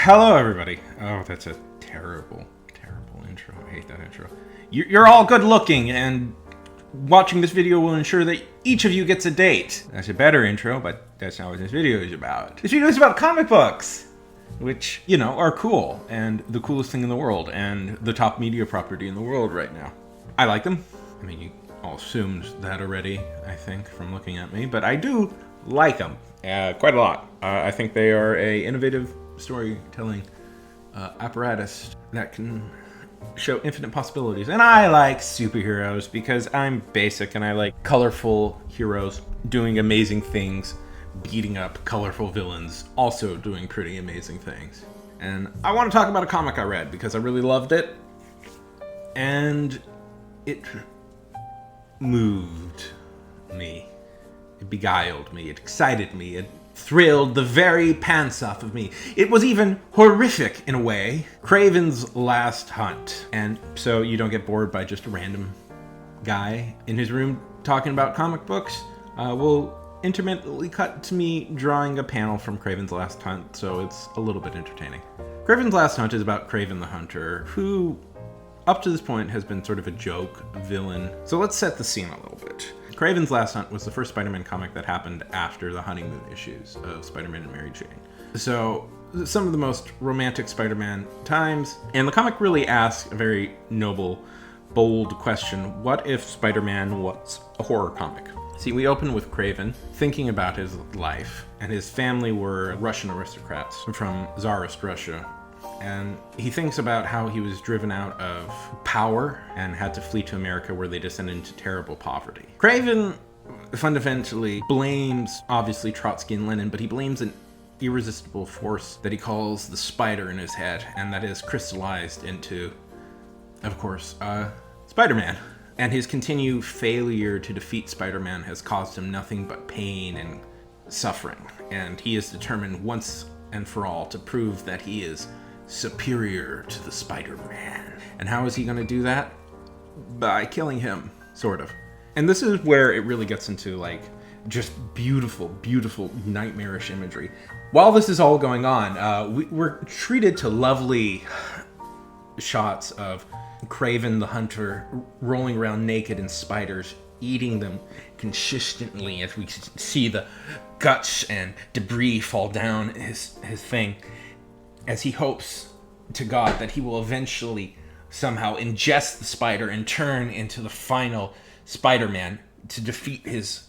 Hello, everybody. Oh, that's a terrible, terrible intro. I hate that intro. You're all good looking, and watching this video will ensure that each of you gets a date. That's a better intro, but that's not what this video is about. This video is about comic books, which, you know, are cool, and the coolest thing in the world, and the top media property in the world right now. I like them. I mean, you all assumed that already, I think, from looking at me, but I do like them quite a lot. I think they are a innovative storytelling apparatus that can show infinite possibilities. And I like superheroes because I'm basic and I like colorful heroes doing amazing things, beating up colorful villains, also doing pretty amazing things. And I want to talk about a comic I read because I really loved it. And it moved me. It beguiled me. It excited me. It thrilled the very pants off of me. It was even horrific in a way. Kraven's Last Hunt. And so you don't get bored by just a random guy in his room talking about comic books. We'll intermittently cut to me drawing a panel from Kraven's Last Hunt, so it's a little bit entertaining. Kraven's Last Hunt is about Kraven the Hunter, who up to this point has been sort of a joke villain. So let's set the scene a little bit. Kraven's Last Hunt was the first Spider-Man comic that happened after the honeymoon issues of Spider-Man and Mary Jane. So some of the most romantic Spider-Man times, and the comic really asks a very noble, bold question: what if Spider-Man was a horror comic? See, we open with Kraven thinking about his life, and his family were Russian aristocrats from Tsarist Russia. And he thinks about how he was driven out of power and had to flee to America, where they descended into terrible poverty. Kraven fundamentally blames, obviously, Trotsky and Lenin, but he blames an irresistible force that he calls the spider in his head, and that is crystallized into, of course, Spider-Man. And his continued failure to defeat Spider-Man has caused him nothing but pain and suffering. And he is determined once and for all to prove that he is superior to the Spider-Man. And how is he going to do that? By killing him, sort of. And this is where it really gets into, like, just beautiful, beautiful, nightmarish imagery. While this is all going on, we're treated to lovely shots of Kraven the Hunter rolling around naked and spiders eating them consistently as we see the guts and debris fall down his thing, as he hopes to God that he will eventually somehow ingest the spider and turn into the final Spider-Man to defeat his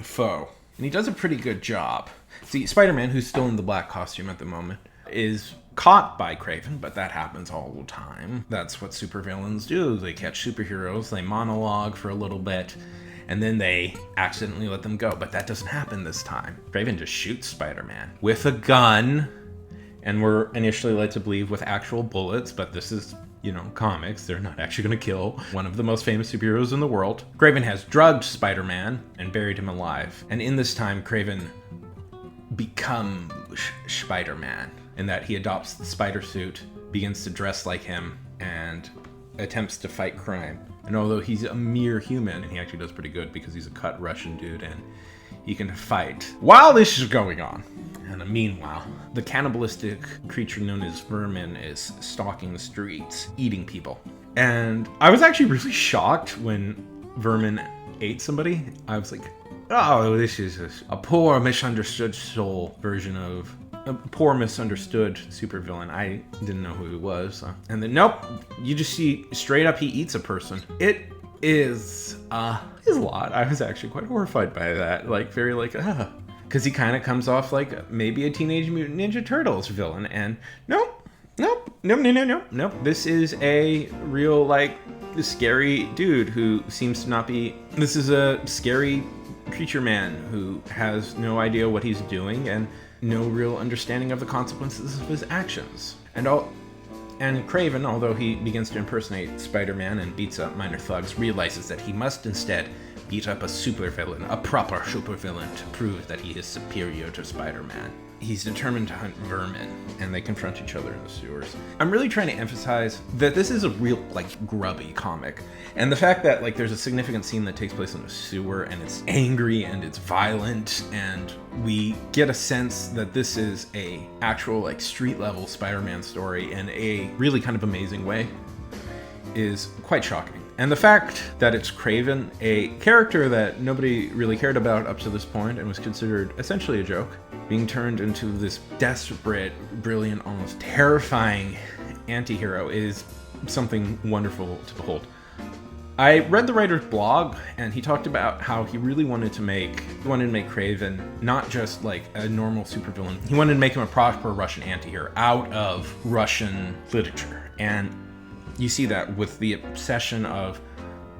foe. And he does a pretty good job. See, Spider-Man, who's still in the black costume at the moment, is caught by Kraven, but that happens all the time. That's what supervillains do. They catch superheroes, they monologue for a little bit, and then they accidentally let them go. But that doesn't happen this time. Kraven just shoots Spider-Man with a gun, and we're initially led to believe with actual bullets, but this is, you know, comics. They're not actually going to kill one of the most famous superheroes in the world. Kraven has drugged Spider-Man and buried him alive. And in this time, Kraven becomes Spider-Man, in that he adopts the spider suit, begins to dress like him, and attempts to fight crime. And although he's a mere human, and he actually does pretty good because he's a cut Russian dude and he can fight. While this is going on, and meanwhile, the cannibalistic creature known as Vermin is stalking the streets, eating people. And I was actually really shocked when Vermin ate somebody. I was like, oh, this is a poor, misunderstood soul version of a poor, misunderstood supervillain. I didn't know who he was. And then, nope, you just see straight up he eats a person. It is a lot. I was actually quite horrified by that. Like, very like, because he kind of comes off like maybe a Teenage Mutant Ninja Turtles villain. And nope. This is a real, like, scary dude who seems to not be... This is a scary creature man who has no idea what he's doing and no real understanding of the consequences of his actions. And Kraven, although he begins to impersonate Spider-Man and beats up minor thugs, realizes that he must instead beat up a supervillain, a proper supervillain, to prove that he is superior to Spider-Man. he's determined to hunt vermin, and they confront each other in the sewers. I'm really trying to emphasize that this is a real, like, grubby comic. And the fact that, like, there's a significant scene that takes place in a sewer, and it's angry and it's violent, and we get a sense that this is a actual, like, street-level Spider-Man story in a really kind of amazing way, is quite shocking. And the fact that it's Kraven, a character that nobody really cared about up to this point and was considered essentially a joke, being turned into this desperate, brilliant, almost terrifying anti-hero is something wonderful to behold. I read the writer's blog, and he talked about how he really wanted to make Kraven not just like a normal supervillain. He wanted to make him a proper Russian anti-hero out of Russian literature. And you see that with the obsession of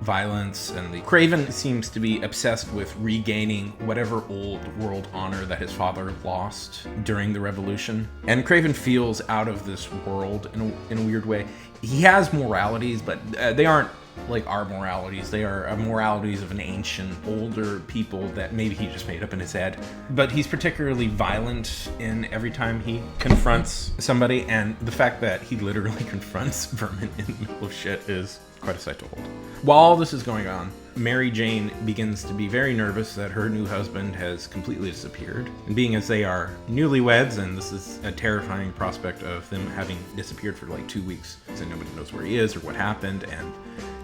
violence, and the Kraven seems to be obsessed with regaining whatever old world honor that his father lost during the revolution. And Kraven feels out of this world in a weird way. He has moralities, but they aren't like our moralities. They are moralities of an ancient, older people that maybe he just made up in his head. But he's particularly violent in every time he confronts somebody, and the fact that he literally confronts vermin in the middle of shit is quite a sight to hold. While all this is going on, Mary Jane begins to be very nervous that her new husband has completely disappeared. And being as they are newlyweds, and this is a terrifying prospect of them having disappeared for like 2 weeks, so nobody knows where he is or what happened, and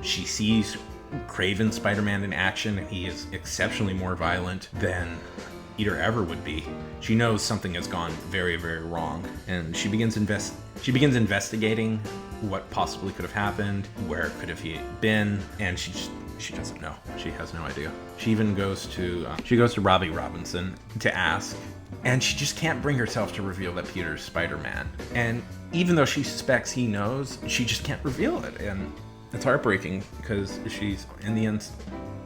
she sees Kraven Spider-Man in action, and he is exceptionally more violent than Peter ever would be. She knows something has gone very, very wrong, and she begins investigating what possibly could have happened, where could have he been, and she doesn't know. She has no idea. She even goes to Robbie Robinson to ask, and she just can't bring herself to reveal that Peter's Spider-Man. And even though she suspects he knows, she just can't reveal it, and it's heartbreaking because she's in the end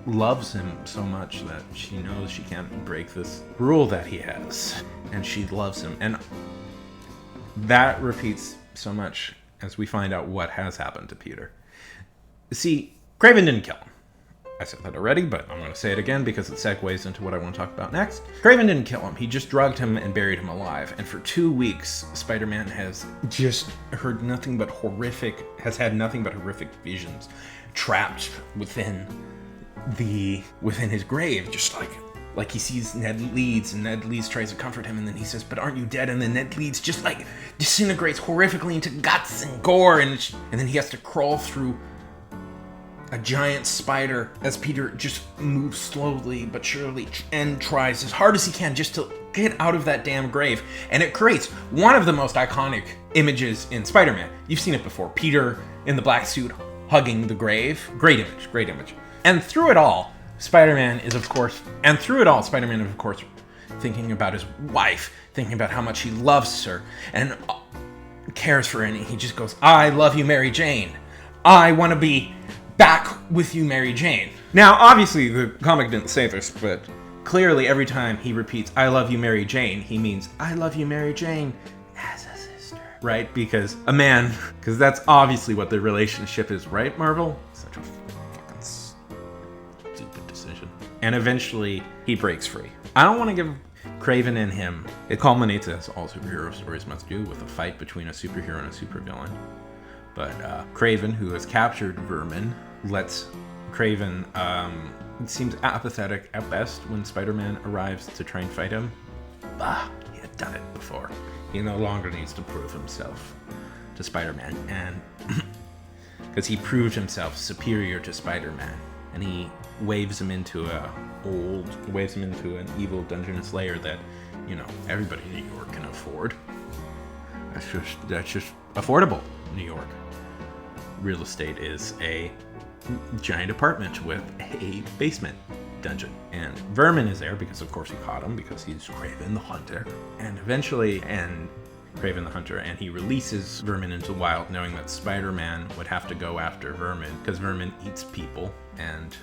loves him so much that she knows she can't break this rule that he has, and she loves him. And that repeats so much as we find out what has happened to Peter. See, Kraven didn't kill him. I said that already, but I'm going to say it again because it segues into what I want to talk about next. Kraven didn't kill him. He just drugged him and buried him alive. And for 2 weeks, Spider-Man has just had nothing but horrific visions trapped within his grave, just like he sees Ned Leeds, and Ned Leeds tries to comfort him, and then he says, "But aren't you dead?" And then Ned Leeds just like disintegrates horrifically into guts and gore, and then he has to crawl through a giant spider as Peter just moves slowly but surely and tries as hard as he can just to get out of that damn grave. And it creates one of the most iconic images in Spider-Man. You've seen it before. Peter in the black suit hugging the grave. Great image. And through it all, Spider-Man is of course thinking about his wife, thinking about how much he loves her and cares for her, and he just goes, "I love you, Mary Jane. I want to be back with you, Mary Jane." Now, obviously, the comic didn't say this, but clearly every time he repeats, "I love you, Mary Jane," he means, "I love you, Mary Jane, as a sister." Right? Because that's obviously what their relationship is, right, Marvel? Such a fucking stupid decision. And eventually, he breaks free. I don't want to give Kraven and him, it culminates, as all superhero stories must do, with a fight between a superhero and a supervillain. But Kraven, who has captured Vermin, lets Kraven, seems apathetic at best when Spider-Man arrives to try and fight him. Bah, he had done it before. He no longer needs to prove himself to Spider-Man, and because he proved himself superior to Spider-Man, and he waves him into an evil dungeon slayer that, everybody in New York can afford. That's just affordable, New York. Real estate is a giant apartment with a basement dungeon. And Vermin is there because, of course, he caught him because he's Kraven the Hunter. And Kraven the Hunter, and he releases Vermin into the wild, knowing that Spider-Man would have to go after Vermin because Vermin eats people, and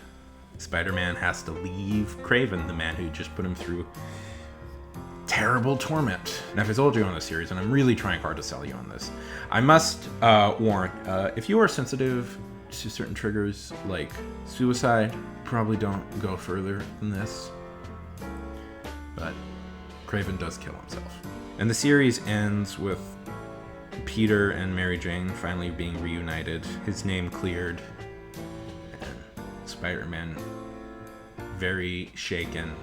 Spider-Man has to leave Kraven, the man who just put him through terrible torment. Now, if I told you on this series, and I'm really trying hard to sell you on this, I must warn, if you are sensitive to certain triggers like suicide, probably don't go further than this. But Kraven does kill himself. And the series ends with Peter and Mary Jane finally being reunited, his name cleared, and Spider-Man very shaken